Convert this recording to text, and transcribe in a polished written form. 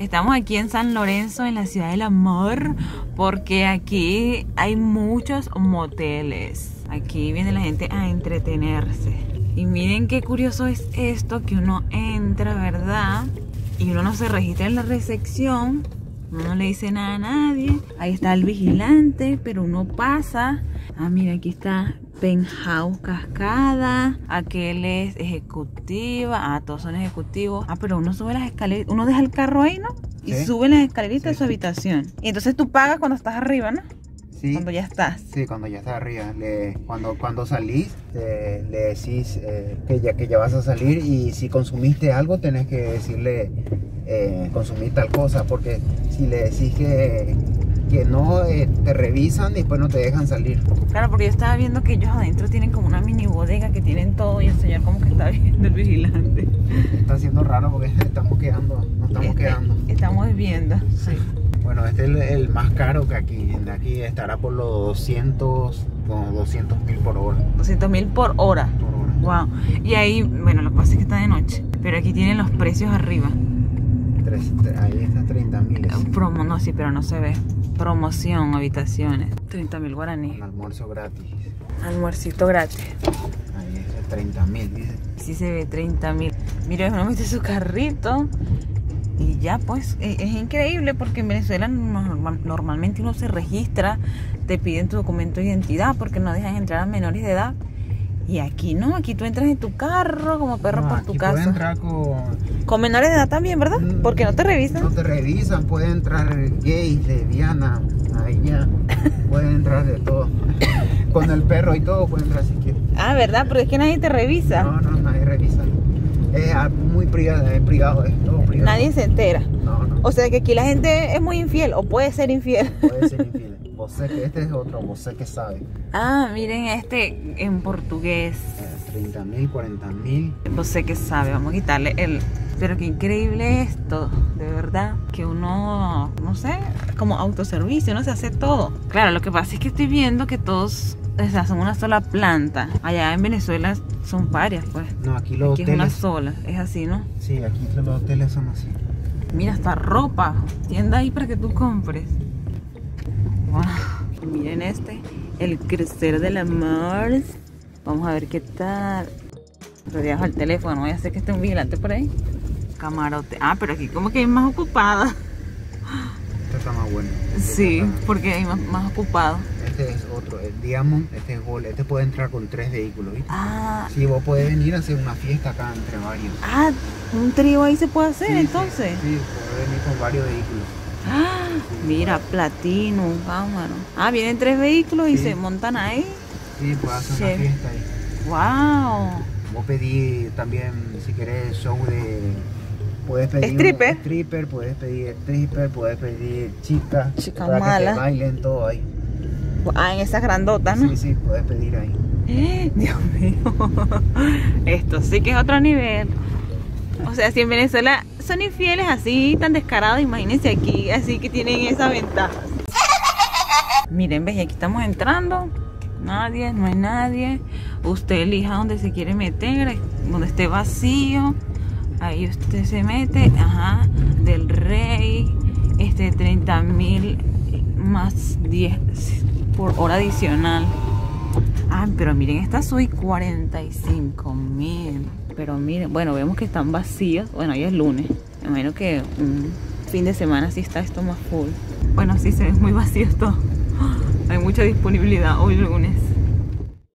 Estamos aquí en San Lorenzo, en la ciudad del amor, porque aquí hay muchos moteles. Aquí viene la gente a entretenerse. Y miren qué curioso es esto, que uno entra, ¿verdad? Y uno no se registra en la recepción, uno no le dice nada a nadie. Ahí está el vigilante, pero uno pasa. Ah, mira, aquí está Penthouse Cascada. Aquel es ejecutiva. Ah, todos son ejecutivos. Ah, pero uno sube las escaleras. Uno deja el carro ahí, ¿no? Y ¿Sí? sube las escaleritas de su Sí. habitación. Y entonces tú pagas cuando estás arriba, ¿no? Sí. Cuando ya estás. Sí, cuando ya estás arriba. Cuando salís, le decís que ya vas a salir, y si consumiste algo, tenés que decirle consumí tal cosa, porque si le decís que no, te revisan y después no te dejan salir. Claro, porque yo estaba viendo que ellos adentro tienen como una mini bodega que tienen todo, y el señor como que está viendo el vigilante. Está siendo raro porque nos estamos quedando. Estamos viendo, sí. Bueno, este es el más caro que aquí. De aquí estará por los 200.000 por hora. 200.000 por hora. Wow. Y ahí, bueno, lo que pasa es que está de noche, pero aquí tienen los precios arriba. Ahí está 30.000. Promo, no, sí, pero no se ve. Promoción, habitaciones. 30.000 guaraníes. Un almuerzo gratis. Almuercito gratis. Ahí está 30.000, dice. Sí se ve 30.000. Mira, uno mete su carrito y ya pues, es increíble porque en Venezuela normalmente uno se registra, te piden tu documento de identidad porque no dejan entrar a menores de edad. Y aquí no, aquí tú entras en tu carro como perro por tu casa. Puede entrar con menores de edad también, ¿verdad? Porque no te revisan. No te revisan, puede entrar gays, lesbiana, ahí ya. Puede entrar de todo. Con el perro y todo puede entrar si quieres. Ah, ¿verdad? Pero es que nadie te revisa. No, nadie revisa. Es muy privado, es todo privado. Nadie se entera. No. O sea que aquí la gente es muy infiel o puede ser infiel. Puede ser infiel. Vos sé que este es otro, vos sé que sabe. Ah, miren este en portugués. 30.000, 40.000. Vos sé que sabe, vamos a quitarle el... Pero qué increíble esto, de verdad. Que uno, no sé, como autoservicio, no se hace todo. Claro, lo que pasa es que estoy viendo que todos, o sea, son una sola planta. Allá en Venezuela son varias, pues. No, aquí los Aquí hoteles. es una sola, es así, ¿no? Sí, aquí los hoteles son así. Mira, hasta ropa, tienda ahí para que tú compres. Wow. Miren este, el crucero de la Mars. Vamos a ver qué tal. Rodeados al teléfono, no voy a hacer que esté un vigilante por ahí. Camarote. Ah, pero aquí como que hay más ocupada. Este está más bueno. Sí, porque hay más ocupado. Este es otro, el Diamond, este es Gold. Este puede entrar con 3 vehículos, ¿viste? Ah, Sí, vos podés venir a hacer una fiesta acá entre varios. ah, un trío ahí se puede hacer, Sí, entonces. Sí, podés venir con varios vehículos. Ah, mira, Platino, cámara. Ah, vienen 3 vehículos y Sí. se montan ahí. Sí, puedes hacer Sí. una fiesta ahí. Wow. Vos pedís también, si querés, show de... Puedes pedir ¿Stripper? stripper, puedes pedir stripper, puedes pedir chicas. Chicas para malas. que te bailen todo ahí. Ah, en esas grandotas, ¿no? Sí, puedes pedir ahí. Dios mío. Esto sí que es otro nivel. O sea, si en Venezuela son infieles así, tan descarados, imagínense aquí, así que tienen esa ventaja. Miren, ves, aquí estamos entrando. Nadie, no hay nadie. Usted elija donde se quiere meter, donde esté vacío. Ahí usted se mete. Ajá, del Rey. 30.000 más 10 por hora adicional. Ah, pero miren, esta soy 45.000. Pero miren, bueno, vemos que están vacíos. Bueno, hoy es lunes. Me imagino que un fin de semana sí está esto más full. Bueno, sí se ven muy vacíos todo. Hay mucha disponibilidad hoy lunes.